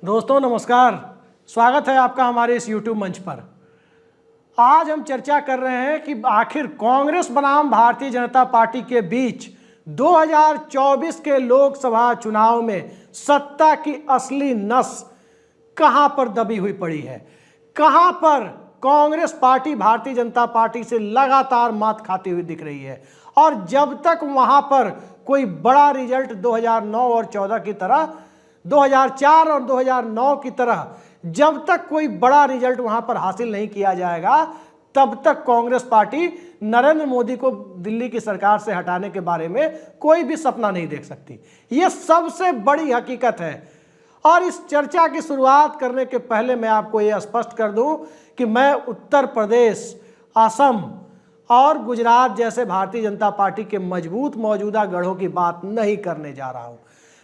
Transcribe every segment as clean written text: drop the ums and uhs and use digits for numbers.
दोस्तों नमस्कार, स्वागत है आपका हमारे इस YouTube मंच पर। आज हम चर्चा कर रहे हैं कि आखिर कांग्रेस बनाम भारतीय जनता पार्टी के बीच 2024 के लोकसभा चुनाव में सत्ता की असली नस कहां पर दबी हुई पड़ी है, कहां पर कांग्रेस पार्टी भारतीय जनता पार्टी से लगातार मात खाती हुई दिख रही है। और जब तक वहां पर कोई बड़ा रिजल्ट 2009 और 14 की तरह, 2004 और 2009 की तरह जब तक कोई बड़ा रिजल्ट वहां पर हासिल नहीं किया जाएगा, तब तक कांग्रेस पार्टी नरेंद्र मोदी को दिल्ली की सरकार से हटाने के बारे में कोई भी सपना नहीं देख सकती। यह सबसे बड़ी हकीकत है। और इस चर्चा की शुरुआत करने के पहले मैं आपको यह स्पष्ट कर दूं कि मैं उत्तर प्रदेश, असम और गुजरात जैसे भारतीय जनता पार्टी के मजबूत मौजूदा गढ़ों की बात नहीं करने जा रहा हूं।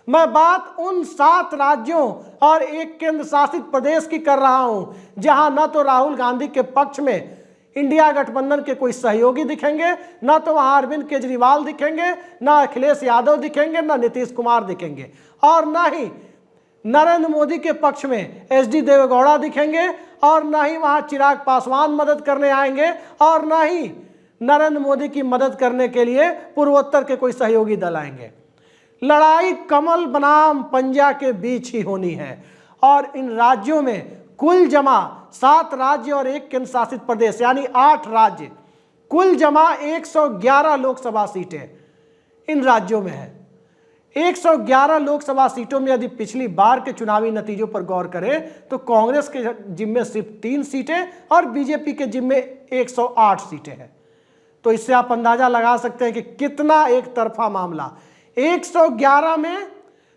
मैं बात उन 7 राज्यों और एक केंद्र शासित प्रदेश की कर रहा हूं जहां न तो राहुल गांधी के पक्ष में इंडिया गठबंधन के कोई सहयोगी दिखेंगे, न तो वहां अरविंद केजरीवाल दिखेंगे, न अखिलेश यादव दिखेंगे, न नीतीश कुमार दिखेंगे, और न ही नरेंद्र मोदी के पक्ष में एचडी देवेगौड़ा दिखेंगे, और न ही वहां चिराग पासवान मदद करने आएंगे, और न ही नरेंद्र मोदी की मदद करने के लिए पूर्वोत्तर के कोई सहयोगी दल आएंगे। लड़ाई कमल बनाम पंजा के बीच ही होनी है। और इन राज्यों में कुल जमा 7 राज्य और एक केंद्र शासित प्रदेश यानी 8 राज्य, कुल जमा 111 लोकसभा सीटें इन राज्यों में है। 111 लोकसभा सीटों में यदि पिछली बार के चुनावी नतीजों पर गौर करें तो कांग्रेस के जिम्मे सिर्फ 3 सीटें और बीजेपी के जिम्मे 108 सीटें हैं। तो इससे आप अंदाजा लगा सकते हैं कि कितना एक तरफा मामला। 111 में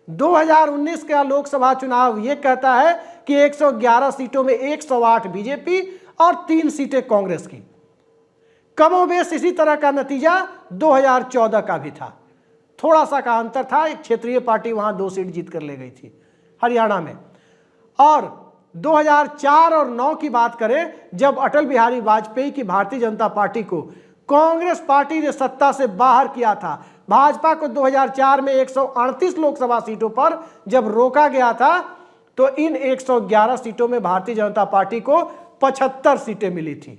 2019 का लोकसभा चुनाव यह कहता है कि 111 सीटों में 108 बीजेपी और 3 सीटें कांग्रेस की। कमोबेश इसी तरह का नतीजा 2014 का भी था। थोड़ा सा का अंतर था, एक क्षेत्रीय पार्टी वहां 2 सीट जीत कर ले गई थी हरियाणा में। और 2004 और 9 की बात करें, जब अटल बिहारी वाजपेयी की भारतीय जनता पार्टी को कांग्रेस पार्टी ने सत्ता से बाहर किया था, भाजपा को 2004 में 138 लोकसभा सीटों पर जब रोका गया था, तो इन 111 सीटों में भारतीय जनता पार्टी को 75 सीटें मिली थी,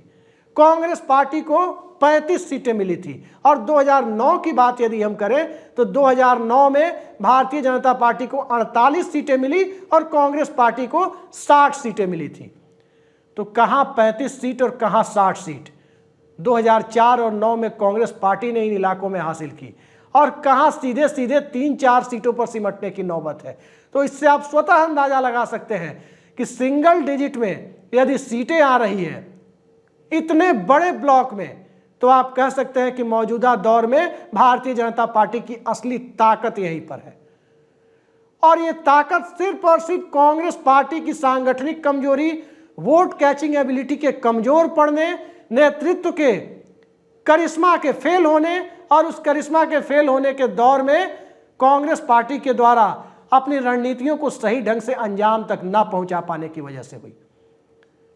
कांग्रेस पार्टी को 35 सीटें मिली थी। और 2009 की बात यदि हम करें तो 2009 में भारतीय जनता पार्टी को 48 सीटें मिली और कांग्रेस पार्टी को 60 सीटें मिली थी। तो कहां 35 सीट और कहां 60 सीट 2004 और 9 में कांग्रेस पार्टी ने इन इलाकों में हासिल की, और कहां सीधे सीधे 3-4 सीटों पर सिमटने की नौबत है। तो इससे आप स्वतः अंदाजा लगा सकते हैं कि सिंगल डिजिट में यदि सीटें आ रही हैं इतने बड़े ब्लॉक में, तो आप कह सकते हैं कि मौजूदा दौर में भारतीय जनता पार्टी की असली ताकत यहीं पर है। और यह ताकत सिर्फ और सिर्फ कांग्रेस पार्टी की सांगठनिक कमजोरी, वोट कैचिंग एबिलिटी के कमजोर पड़ने, नेतृत्व के करिश्मा के फेल होने, और उस करिश्मा के फेल होने के दौर में कांग्रेस पार्टी के द्वारा अपनी रणनीतियों को सही ढंग से अंजाम तक ना पहुंचा पाने की वजह से हुई।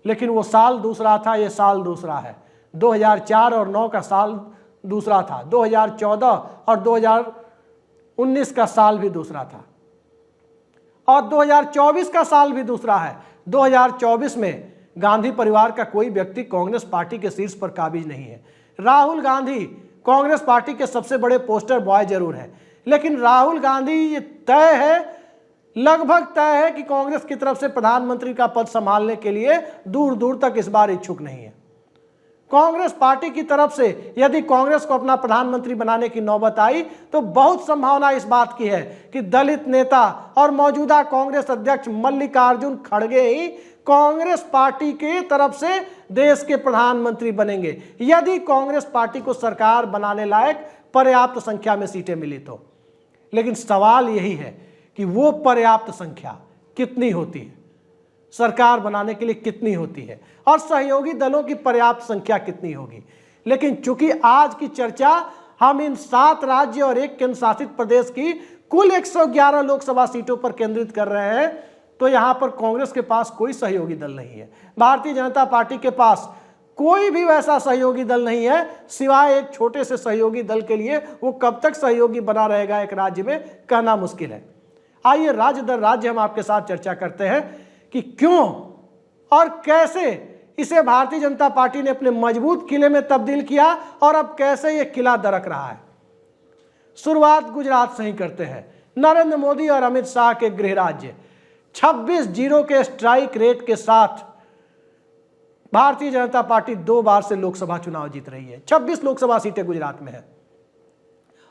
लेकिन वो साल दूसरा था, ये साल दूसरा है। 2004 और 9 का साल दूसरा था, 2014 और 2019 का साल भी दूसरा था, और 2024 का साल भी दूसरा है। 2024 में गांधी परिवार का कोई व्यक्ति कांग्रेस पार्टी के शीर्ष पर काबिज नहीं है। राहुल गांधी कांग्रेस पार्टी के सबसे बड़े पोस्टर बॉय जरूर है, लेकिन राहुल गांधी ये तय है, लगभग तय है कि कांग्रेस की तरफ से प्रधानमंत्री का पद संभालने के लिए दूर दूर तक इस बार इच्छुक नहीं है। कांग्रेस पार्टी की तरफ से यदि कांग्रेस को अपना प्रधानमंत्री बनाने की नौबत आई तो बहुत संभावना इस बात की है कि दलित नेता और मौजूदा कांग्रेस अध्यक्ष मल्लिकार्जुन खड़गे ही कांग्रेस पार्टी के तरफ से देश के प्रधानमंत्री बनेंगे, यदि कांग्रेस पार्टी को सरकार बनाने लायक पर्याप्त संख्या में सीटें मिली तो। लेकिन सवाल यही है कि वो पर्याप्त संख्या कितनी होती है, सरकार बनाने के लिए कितनी होती है, और सहयोगी दलों की पर्याप्त संख्या कितनी होगी। लेकिन चूंकि आज की चर्चा हम इन 7 राज्य और एक केंद्र शासित प्रदेश की कुल 111 लोकसभा सीटों पर केंद्रित कर रहे हैं, तो यहां पर कांग्रेस के पास कोई सहयोगी दल नहीं है, भारतीय जनता पार्टी के पास कोई भी वैसा सहयोगी दल नहीं है, सिवाय एक छोटे से सहयोगी दल के लिए। वो कब तक सहयोगी बना रहेगा एक राज्य में, कहना मुश्किल है। आइए राज्य दर राज्य हम आपके साथ चर्चा करते हैं कि क्यों और कैसे इसे भारतीय जनता पार्टी ने अपने मजबूत किले में तब्दील किया और अब कैसे यह किला दरक रहा है। शुरुआत गुजरात से ही करते हैं। नरेंद्र मोदी और अमित शाह के गृह राज्य 26-0 के स्ट्राइक रेट के साथ भारतीय जनता पार्टी 2 बार से लोकसभा चुनाव जीत रही है। 26 लोकसभा सीटें गुजरात में है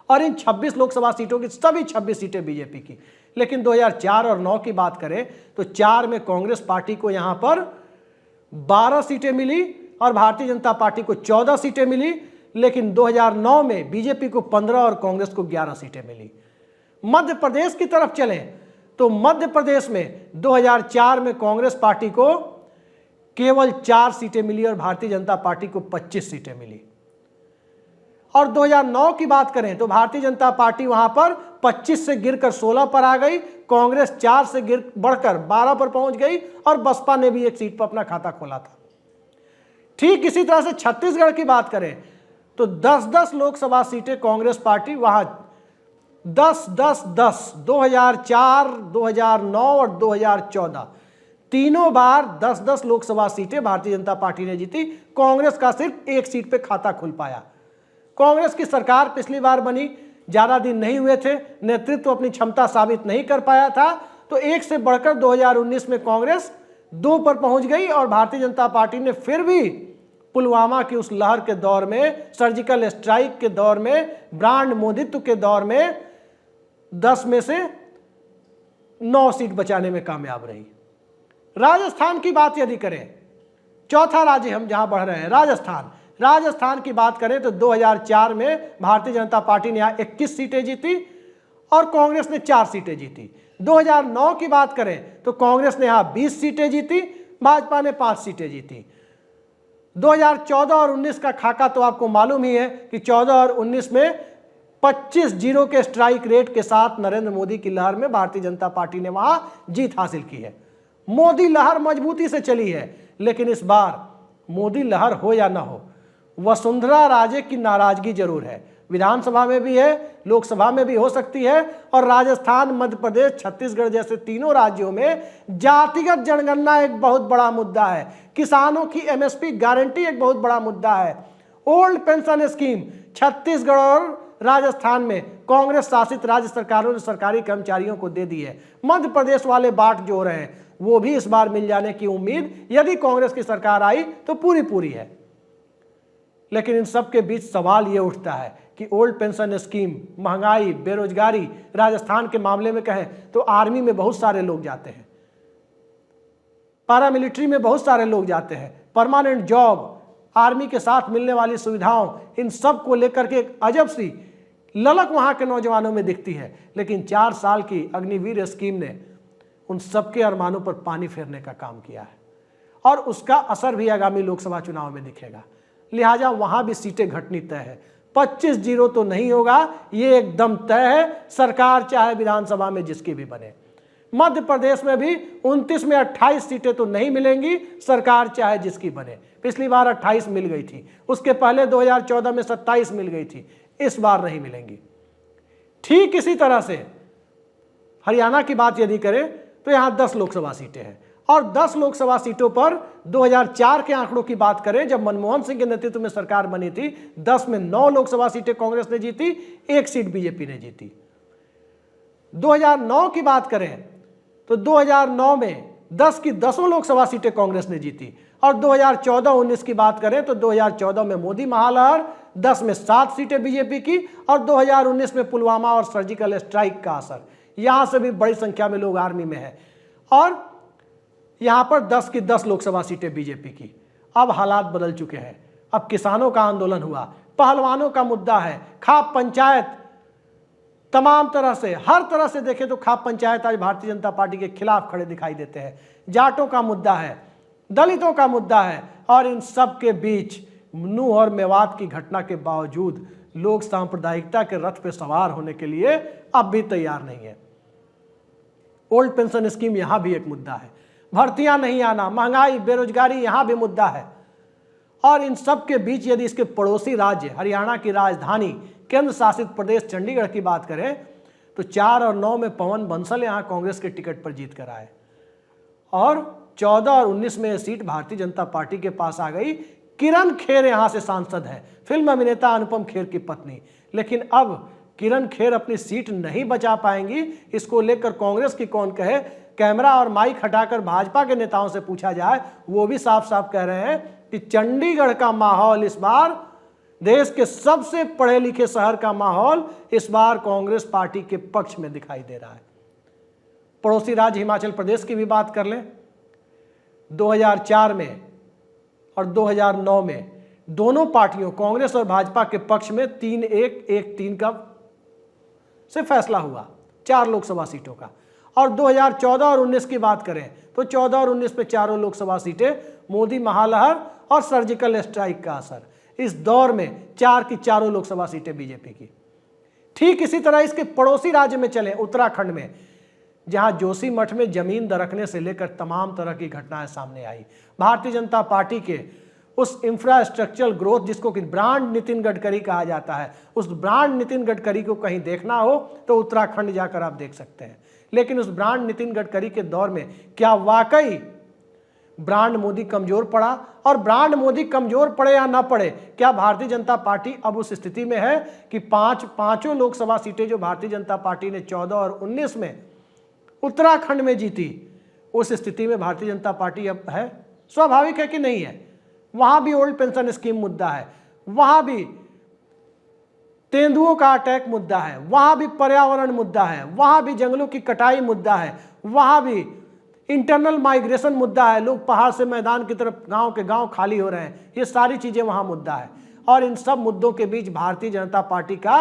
और इन 26 लोकसभा सीटों की सभी 26 सीटें बीजेपी की। लेकिन 2004 और 9 की बात करें तो 4 में कांग्रेस पार्टी को यहां पर 12 सीटें मिली और भारतीय जनता पार्टी को 14 सीटें मिली। लेकिन 2009 में बीजेपी को 15 और कांग्रेस को 11 सीटें मिली। मध्य प्रदेश की तरफ चलें तो मध्य प्रदेश में 2004 में कांग्रेस पार्टी को केवल 4 सीटें मिली और भारतीय जनता पार्टी को 25 सीटें मिली। और 2009 की बात करें तो भारतीय जनता पार्टी वहां पर 25 से गिरकर 16 पर आ गई, कांग्रेस 4 से बढ़कर 12 पर पहुंच गई और बसपा ने भी एक सीट पर अपना खाता खोला था। ठीक इसी तरह से छत्तीसगढ़ की बात करें तो 10-10 लोकसभा सीटें कांग्रेस पार्टी वहां 10-10-10 2004, 2009 और 2014 तीनों बार 10-10 लोकसभा सीटें भारतीय जनता पार्टी ने जीती। कांग्रेस का सिर्फ एक सीट पे खाता खुल पाया। कांग्रेस की सरकार पिछली बार बनी, ज्यादा दिन नहीं हुए थे, नेतृत्व अपनी क्षमता साबित नहीं कर पाया था, तो एक से बढ़कर 2019 में कांग्रेस 2 पर पहुंच गई और भारतीय जनता पार्टी ने फिर भी पुलवामा की उस लहर के दौर में, सर्जिकल स्ट्राइक के दौर में, ब्रांड मोदित्व के दौर में 10 में से 9 सीट बचाने में कामयाब रही। राजस्थान की बात यदि करें, चौथा राज्य हम जहां बढ़ रहे हैं, राजस्थान की बात करें तो 2004 में भारतीय जनता पार्टी ने यहां 21 सीटें जीती और कांग्रेस ने 4 सीटें जीती। 2009 की बात करें तो कांग्रेस ने यहां 20 सीटें जीती, भाजपा ने 5 सीटें जीती। 2014 और 19 का खाका तो आपको मालूम ही है कि 14 और 19 में 25-0 के स्ट्राइक रेट के साथ नरेंद्र मोदी की लहर में भारतीय जनता पार्टी ने वहां जीत हासिल की है। मोदी लहर मजबूती से चली है, लेकिन इस बार मोदी लहर हो या ना हो, वसुंधरा राजे की नाराजगी जरूर है। विधानसभा में भी है, लोकसभा में भी हो सकती है और राजस्थान, मध्य प्रदेश, छत्तीसगढ़ जैसे तीनों राज्यों में जातिगत जनगणना एक बहुत बड़ा मुद्दा है। किसानों की एमएसपी गारंटी एक बहुत बड़ा मुद्दा है। ओल्ड पेंशन स्कीम छत्तीसगढ़ और राजस्थान में कांग्रेस शासित राज्य सरकारों ने सरकारी कर्मचारियों को दे दी है। मध्य प्रदेश वाले बाट जो रहे हैं वो भी इस बार मिल जाने की उम्मीद यदि कांग्रेस की सरकार आई तो पूरी है। लेकिन इन सब के बीच सवाल ये उठता है कि ओल्ड पेंशन स्कीम, महंगाई, बेरोजगारी, राजस्थान के मामले में कहें तो आर्मी में बहुत सारे लोग जाते हैं, पैरामिलिट्री में बहुत सारे लोग जाते हैं, परमानेंट जॉब, आर्मी के साथ मिलने वाली सुविधाओं, इन सब को लेकर के एक अजब सी ललक वहां के नौजवानों में दिखती है। लेकिन 4 साल की अग्निवीर स्कीम ने उन सबके अरमानों पर पानी फेरने का काम किया है और उसका असर भी आगामी लोकसभा चुनाव में दिखेगा। लिहाजा वहां भी सीटें घटनी तय है। 25-0 तो नहीं होगा, ये एकदम तय है, सरकार चाहे विधानसभा में जिसकी भी बने। मध्य प्रदेश में भी 29 में 28 सीटें तो नहीं मिलेंगी, सरकार चाहे जिसकी बने। पिछली बार 28 मिल गई थी, उसके पहले 2014 में 27 मिल गई थी, इस बार नहीं मिलेंगी। ठीक इसी तरह से हरियाणा की बात यदि करें तो यहां 10 लोकसभा सीटें हैं और 10 लोकसभा सीटों पर 2004 के आंकड़ों की बात करें, जब मनमोहन सिंह के नेतृत्व में सरकार बनी थी, 10 में 9 लोकसभा सीटें कांग्रेस ने जीती, 1 सीट बीजेपी ने जीती। 2009 की बात करें तो 2009 में 10 की 10 लोकसभा सीटें कांग्रेस ने जीती और 2014-19 की बात करें तो 2014 में मोदी महालहर, 10 में 7 सीटें बीजेपी की और 2019 में पुलवामा और सर्जिकल स्ट्राइक का असर, यहां से भी बड़ी संख्या में लोग आर्मी में है और यहां पर 10 की 10 लोकसभा सीटें बीजेपी की। अब हालात बदल चुके हैं, अब किसानों का आंदोलन हुआ, पहलवानों का मुद्दा है, खाप पंचायत, तमाम तरह से, हर तरह से देखें तो खाप पंचायत आज भारतीय जनता पार्टी के खिलाफ खड़े दिखाई देते हैं। जाटों का मुद्दा है, दलितों का मुद्दा है और इन सब के बीच नूह और मेवात की घटना के बावजूद लोग सांप्रदायिकता के रथ पे सवार होने के लिए अब भी तैयार नहीं है। ओल्ड पेंशन स्कीम यहां भी एक मुद्दा है, भर्तियां नहीं आना, महंगाई, बेरोजगारी यहां भी मुद्दा है। और इन सब के बीच यदि इसके पड़ोसी राज्य हरियाणा की राजधानी केंद्र शासित प्रदेश चंडीगढ़ की बात करें तो 4 और 9 में पवन बंसल यहाँ कांग्रेस के टिकट पर जीत कर आए और 14 और 19 में यह सीट भारतीय जनता पार्टी के पास आ गई। किरण खेर यहाँ से सांसद है, फिल्म अभिनेता अनुपम खेर की पत्नी। लेकिन अब किरण खेर अपनी सीट नहीं बचा पाएंगी, इसको लेकर कांग्रेस की कौन कहे। कैमरा और माइक हटाकर भाजपा के नेताओं से पूछा जाए, वो भी साफ साफ कह रहे हैं कि चंडीगढ़ का माहौल इस बार, देश के सबसे पढ़े लिखे शहर का माहौल इस बार कांग्रेस पार्टी के पक्ष में दिखाई दे रहा है। पड़ोसी राज्य हिमाचल प्रदेश की भी बात कर लें, 2004 में और 2009 में दोनों पार्टियों कांग्रेस और भाजपा के पक्ष में 3-1, 1-3 का से फैसला हुआ 4 लोकसभा सीटों का। और 2014 और 19 की बात करें तो 14 और 19 में चारों लोकसभा सीटें मोदी महालहर और सर्जिकल स्ट्राइक का असर, इस दौर में 4 की चारों लोकसभा सीटें बीजेपी की। ठीक इसी तरह इसके पड़ोसी राज्य में चले, उत्तराखंड में, जहां जोशी मठ में जमीन दरकने से लेकर तमाम तरह की घटनाएं सामने आई। भारतीय जनता पार्टी के उस इंफ्रास्ट्रक्चरल ग्रोथ जिसको कि ब्रांड नितिन गडकरी कहा जाता है, उस ब्रांड नितिन गडकरी को कहीं देखना हो तो उत्तराखंड जाकर आप देख सकते हैं। लेकिन उस ब्रांड नितिन गडकरी के दौर में क्या वाकई ब्रांड मोदी कमजोर पड़ा? और ब्रांड मोदी कमजोर पड़े या ना पड़े, क्या भारतीय जनता पार्टी अब उस स्थिति में है कि पांचों लोकसभा सीटें जो भारतीय जनता पार्टी ने 14 और 19 में उत्तराखंड में जीती, उस स्थिति में भारतीय जनता पार्टी अब है? स्वाभाविक है कि नहीं है। वहां भी ओल्ड पेंशन स्कीम मुद्दा है, वहां भी तेंदुओं का अटैक मुद्दा है, वहां भी पर्यावरण मुद्दा है, वहां भी जंगलों की कटाई मुद्दा है, वहां भी इंटरनल माइग्रेशन मुद्दा है, लोग पहाड़ से मैदान की तरफ, गांव के गांव खाली हो रहे हैं, ये सारी चीजें वहां मुद्दा है। और इन सब मुद्दों के बीच भारतीय जनता पार्टी का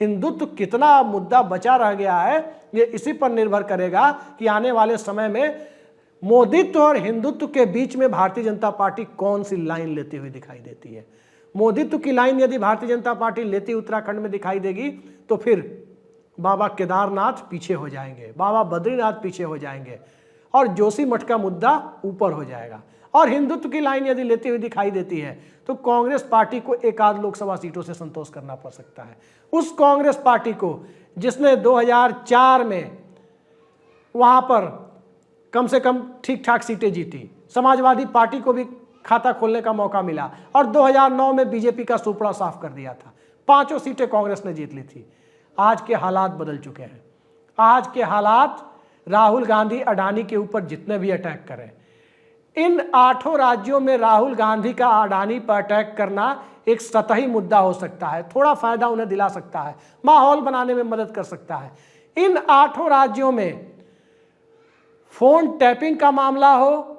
हिंदुत्व कितना मुद्दा बचा रह गया है, ये इसी पर निर्भर करेगा कि आने वाले समय में मोदीत्व और हिंदुत्व के बीच में भारतीय जनता पार्टी कौन सी लाइन लेती हुई दिखाई देती है। मोदीत्व की लाइन यदि भारतीय जनता पार्टी लेती उत्तराखंड में दिखाई देगी तो फिर बाबा केदारनाथ पीछे हो जाएंगे, बाबा बद्रीनाथ पीछे हो जाएंगे और जोशी मठ का मुद्दा ऊपर हो जाएगा। और हिंदुत्व की लाइन यदि लेती हुई दिखाई देती है तो कांग्रेस पार्टी को एक आध लोकसभा सीटों से संतोष करना पड़ सकता है। उस कांग्रेस पार्टी को जिसने 2004 में वहां पर कम से कम ठीक ठाक सीटें जीती, समाजवादी पार्टी को भी खाता खोलने का मौका मिला और 2009 में बीजेपी का सुपड़ा साफ कर दिया था, 5 सीटें कांग्रेस ने जीत ली थी। आज के हालात बदल चुके हैं। आज के हालात, राहुल गांधी अडानी के ऊपर जितने भी अटैक करें, इन 8 राज्यों में राहुल गांधी का अडानी पर अटैक करना एक सतही मुद्दा हो सकता है, थोड़ा फायदा उन्हें दिला सकता है, माहौल बनाने में मदद कर सकता है। इन 8 राज्यों में फोन टैपिंग का मामला हो,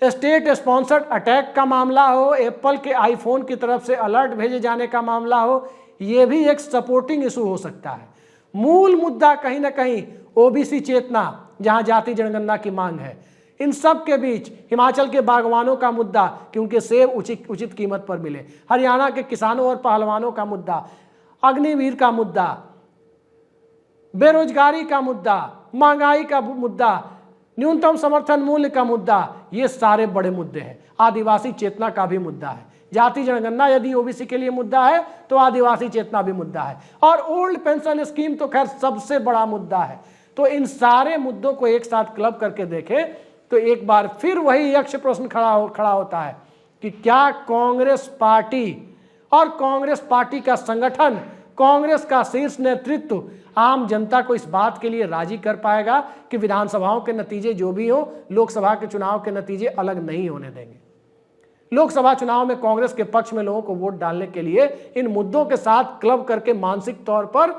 स्टेट स्पॉन्सर्ड अटैक का मामला हो, एप्पल के आईफोन की तरफ से अलर्ट भेजे जाने का मामला हो, यह भी एक सपोर्टिंग इशू हो सकता है। मूल मुद्दा कहीं ना कहीं ओबीसी चेतना, जहां जाति जनगणना की मांग है, इन सब के बीच हिमाचल के बागवानों का मुद्दा कि उनके सेब उचित कीमत पर मिले, हरियाणा के किसानों और पहलवानों का मुद्दा, अग्निवीर का मुद्दा, बेरोजगारी का मुद्दा, महंगाई का मुद्दा, न्यूनतम समर्थन मूल्य का मुद्दा, ये सारे बड़े मुद्दे हैं। आदिवासी चेतना का भी मुद्दा है। जाति जनगणना यदि ओबीसी के लिए मुद्दा है तो आदिवासी चेतना भी मुद्दा है। और ओल्ड पेंशन स्कीम तो खैर सबसे बड़ा मुद्दा है। तो इन सारे मुद्दों को एक साथ क्लब करके देखें तो एक बार फिर वही यक्ष प्रश्न खड़ा होता है कि क्या कांग्रेस पार्टी और कांग्रेस पार्टी का संगठन, कांग्रेस का शीर्ष नेतृत्व आम जनता को इस बात के लिए राजी कर पाएगा कि विधानसभाओं के नतीजे जो भी हो, लोकसभा के चुनाव के नतीजे अलग नहीं होने देंगे। लोकसभा चुनाव में कांग्रेस के पक्ष में लोगों को वोट डालने के लिए इन मुद्दों के साथ क्लब करके मानसिक तौर पर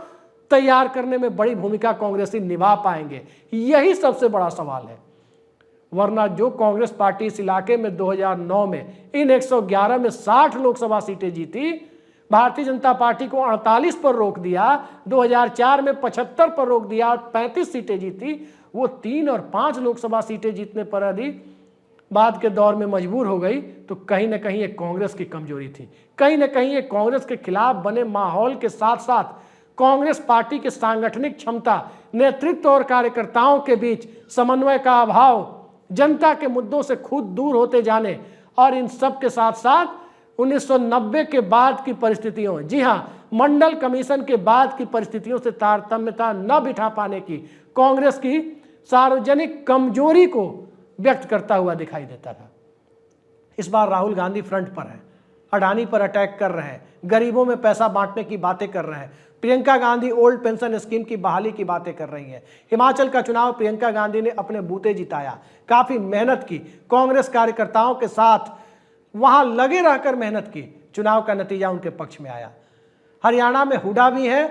तैयार करने में बड़ी भूमिका कांग्रेसी निभा पाएंगे, यही सबसे बड़ा सवाल है। वरना जो कांग्रेस पार्टी इस इलाके में 2009 में इन 111 में 60 लोकसभा सीटें जीती, भारतीय जनता पार्टी को 48 पर रोक दिया, 2004 में 75 पर रोक दिया, 35 सीटें जीती, वो 3 और 5 लोकसभा सीटें जीतने पर यदि बाद के दौर में मजबूर हो गई तो कहीं ना कहीं एक कांग्रेस की कमजोरी थी। कहीं ना कहीं एक कांग्रेस के खिलाफ बने माहौल के साथ साथ कांग्रेस पार्टी की सांगठनिक क्षमता, नेतृत्व और कार्यकर्ताओं के बीच समन्वय का अभाव, जनता के मुद्दों से खुद दूर होते जाने और इन सब के साथ साथ 1990 के बाद की परिस्थितियों, जी हाँ, मंडल कमीशन के बाद की परिस्थितियों से तारतम्यता न बिठा पाने की कांग्रेस की सार्वजनिक कमजोरी को व्यक्त करता हुआ दिखाई देता था। इस बार राहुल गांधी फ्रंट पर है, अडानी पर अटैक कर रहे हैं, गरीबों में पैसा बांटने की बातें कर रहे हैं, Priyanka Gandhi old pension scheme की बहाली की बातें कर रही हैं। हिमाचल का चुनाव प्रियंका गांधी ने अपने बूते जिताया, काफी मेहनत की, कांग्रेस कार्यकर्ताओं के साथ वहां लगे रहकर मेहनत की, चुनाव का नतीजा उनके पक्ष में आया। हरियाणा में हुडा भी है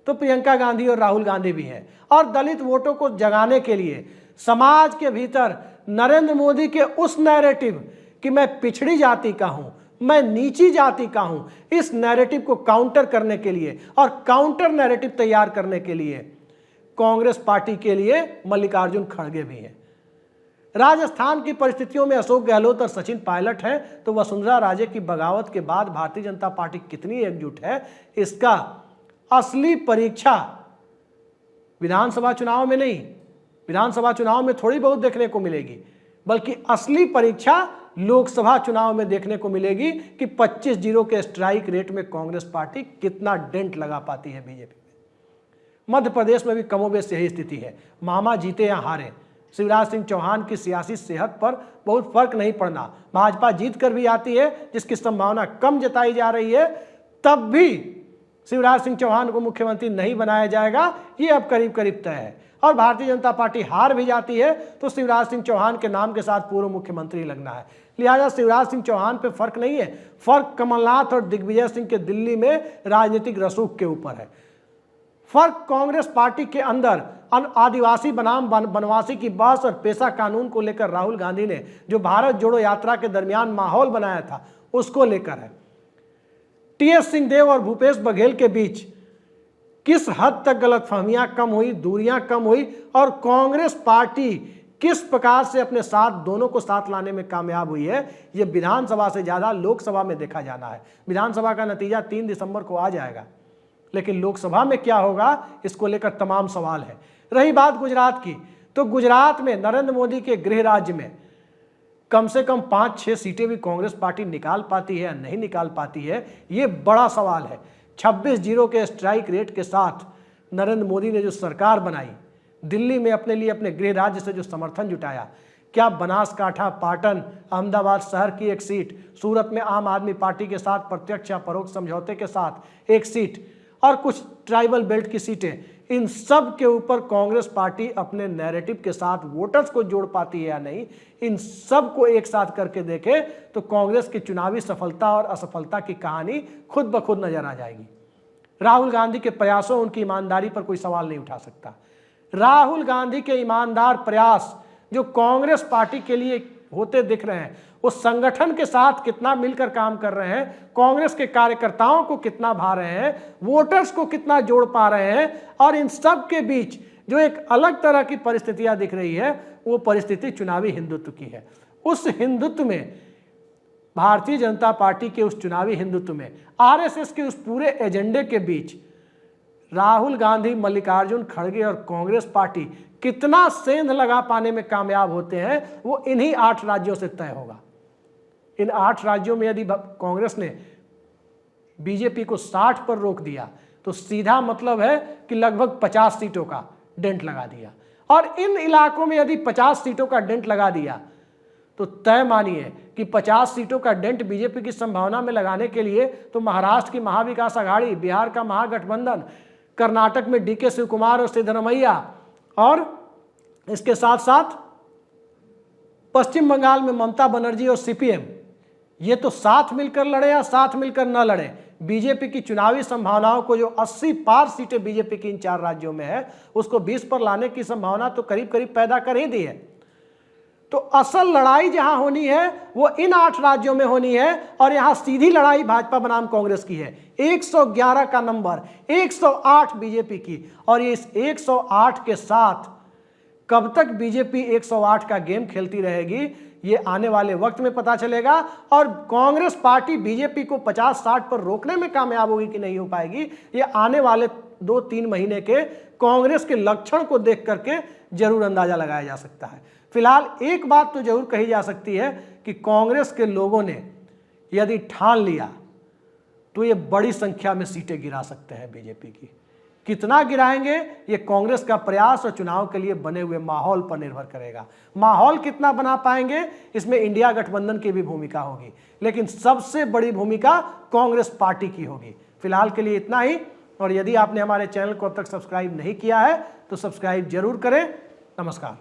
तो प्रियंका गांधी और राहुल गांधी भी हैं, और दलित वोटों को जगाने के लिए समाज के भीतर नरेंद्र मोदी के उस नैरेटिव कि मैं पिछड़ी जाति का हूं, मैं नीची जाति का हूं, इस नैरेटिव को काउंटर करने के लिए और काउंटर नैरेटिव तैयार करने के लिए कांग्रेस पार्टी के लिए मल्लिकार्जुन खड़गे भी हैं। राजस्थान की परिस्थितियों में अशोक गहलोत और सचिन पायलट हैं, तो वसुंधरा राजे की बगावत के बाद भारतीय जनता पार्टी कितनी एकजुट है, इसका असली परीक्षा विधानसभा चुनाव में नहीं, विधानसभा चुनाव में थोड़ी बहुत देखने को मिलेगी, बल्कि असली परीक्षा लोकसभा चुनाव में देखने को मिलेगी कि 25-0 के स्ट्राइक रेट में कांग्रेस पार्टी कितना डेंट लगा पाती है बीजेपी में। मध्य प्रदेश में भी कमोबेश यही स्थिति है, मामा जीते या हारे, शिवराज सिंह चौहान की सियासी सेहत पर बहुत फर्क नहीं पड़ना। भाजपा जीत कर भी आती है, जिसकी संभावना कम जताई जा रही है, तब भी शिवराज सिंह चौहान को मुख्यमंत्री नहीं बनाया जाएगा, ये अब करीब करीब तय है। और भारतीय जनता पार्टी हार भी जाती है तो शिवराज सिंह चौहान के नाम के साथ पूर्व मुख्यमंत्री लगना है। लिहाजा शिवराज सिंह चौहान पे फर्क नहीं है, फर्क कमलनाथ और दिग्विजय सिंह के दिल्ली में राजनीतिक रसूख के ऊपर है। फर्क कांग्रेस पार्टी के अंदर आदिवासी बनाम वनवासी की बहस और पेशा कानून को लेकर राहुल गांधी ने जो भारत जोड़ो यात्रा के दरमियान माहौल बनाया था, उसको लेकर है। टीएस सिंहदेव और भूपेश बघेल के बीच किस हद तक गलतफहमियां कम हुई, दूरियां कम हुई, और कांग्रेस पार्टी किस प्रकार से अपने साथ दोनों को साथ लाने में कामयाब हुई है, यह विधानसभा से ज्यादा लोकसभा में देखा जाना है। विधानसभा का नतीजा 3 दिसंबर को आ जाएगा, लेकिन लोकसभा में क्या होगा, इसको लेकर तमाम सवाल है। रही बात गुजरात की, तो गुजरात में नरेंद्र मोदी के गृह राज्य में कम से कम 5-6 सीटें भी कांग्रेस पार्टी निकाल पाती है या नहीं निकाल पाती है, ये बड़ा सवाल है। 26-0 के स्ट्राइक रेट के साथ नरेंद्र मोदी ने जो सरकार बनाई, दिल्ली में अपने लिए अपने गृह राज्य से जो समर्थन जुटाया, क्या बनासकांठा, पाटन, अहमदाबाद शहर की एक सीट, सूरत में आम आदमी पार्टी के साथ प्रत्यक्ष या परोक्ष समझौते के साथ एक सीट, और कुछ ट्राइबल बेल्ट की सीटें, इन सब के ऊपर कांग्रेस पार्टी अपने नैरेटिव के साथ वोटर्स को जोड़ पाती है या नहीं, इन सब को एक साथ करके देखे तो कांग्रेस की चुनावी सफलता और असफलता की कहानी खुद ब खुद नजर आ जाएगी। राहुल गांधी के प्रयासों, उनकी ईमानदारी पर कोई सवाल नहीं उठा सकता। राहुल गांधी के ईमानदार प्रयास जो कांग्रेस पार्टी के लिए होते दिख रहे हैं, वो संगठन के साथ कितना मिलकर काम कर रहे हैं, कांग्रेस के कार्यकर्ताओं को कितना भा रहे हैं, वोटर्स को कितना जोड़ पा रहे हैं, और इन सब के बीच जो एक अलग तरह की परिस्थितियां दिख रही है, वो परिस्थिति चुनावी हिंदुत्व की है। उस हिंदुत्व में, भारतीय जनता पार्टी के उस चुनावी हिंदुत्व में, आरएसएस के उस पूरे एजेंडे के बीच राहुल गांधी, मल्लिकार्जुन खड़गे और कांग्रेस पार्टी कितना सेंध लगा पाने में कामयाब होते हैं, वो इन्हीं 8 राज्यों से तय होगा। इन 8 राज्यों में यदि कांग्रेस ने बीजेपी को 60 पर रोक दिया तो सीधा मतलब है कि लगभग 50 सीटों का डेंट लगा दिया, और इन इलाकों में यदि 50 सीटों का डेंट लगा दिया तो तय मानिए कि 50 सीटों का डेंट बीजेपी की संभावना में लगाने के लिए तो महाराष्ट्र की महाविकास आघाड़ी, बिहार का महागठबंधन, कर्नाटक में डीके शिव कुमार और सिद्धरमैया, और इसके साथ साथ पश्चिम बंगाल में ममता बनर्जी और सीपीएम, ये तो साथ मिलकर लड़े या साथ मिलकर न लड़े, बीजेपी की चुनावी संभावनाओं को जो 80 पार सीटें बीजेपी की इन 4 राज्यों में है, उसको 20 पर लाने की संभावना तो करीब करीब पैदा कर ही दी है। तो असल लड़ाई जहां होनी है वो इन 8 राज्यों में होनी है, और यहां सीधी लड़ाई भाजपा बनाम कांग्रेस की है। 111 का नंबर, 108 बीजेपी की, और ये इस 108 के साथ कब तक बीजेपी 108 का गेम खेलती रहेगी, ये आने वाले वक्त में पता चलेगा। और कांग्रेस पार्टी बीजेपी को 50-60 पर रोकने में कामयाब होगी कि नहीं हो पाएगी, ये आने वाले 2-3 महीने के कांग्रेस के लक्षण को देख करके जरूर अंदाजा लगाया जा सकता है। फिलहाल एक बात तो जरूर कही जा सकती है कि कांग्रेस के लोगों ने यदि ठान लिया तो ये बड़ी संख्या में सीटें गिरा सकते हैं बीजेपी की। कितना गिराएंगे ये कांग्रेस का प्रयास और चुनाव के लिए बने हुए माहौल पर निर्भर करेगा। माहौल कितना बना पाएंगे इसमें इंडिया गठबंधन की भी भूमिका होगी, लेकिन सबसे बड़ी भूमिका कांग्रेस पार्टी की होगी। फिलहाल के लिए इतना ही, और यदि आपने हमारे चैनल को अब तक सब्सक्राइब नहीं किया है तो सब्सक्राइब जरूर करें। नमस्कार।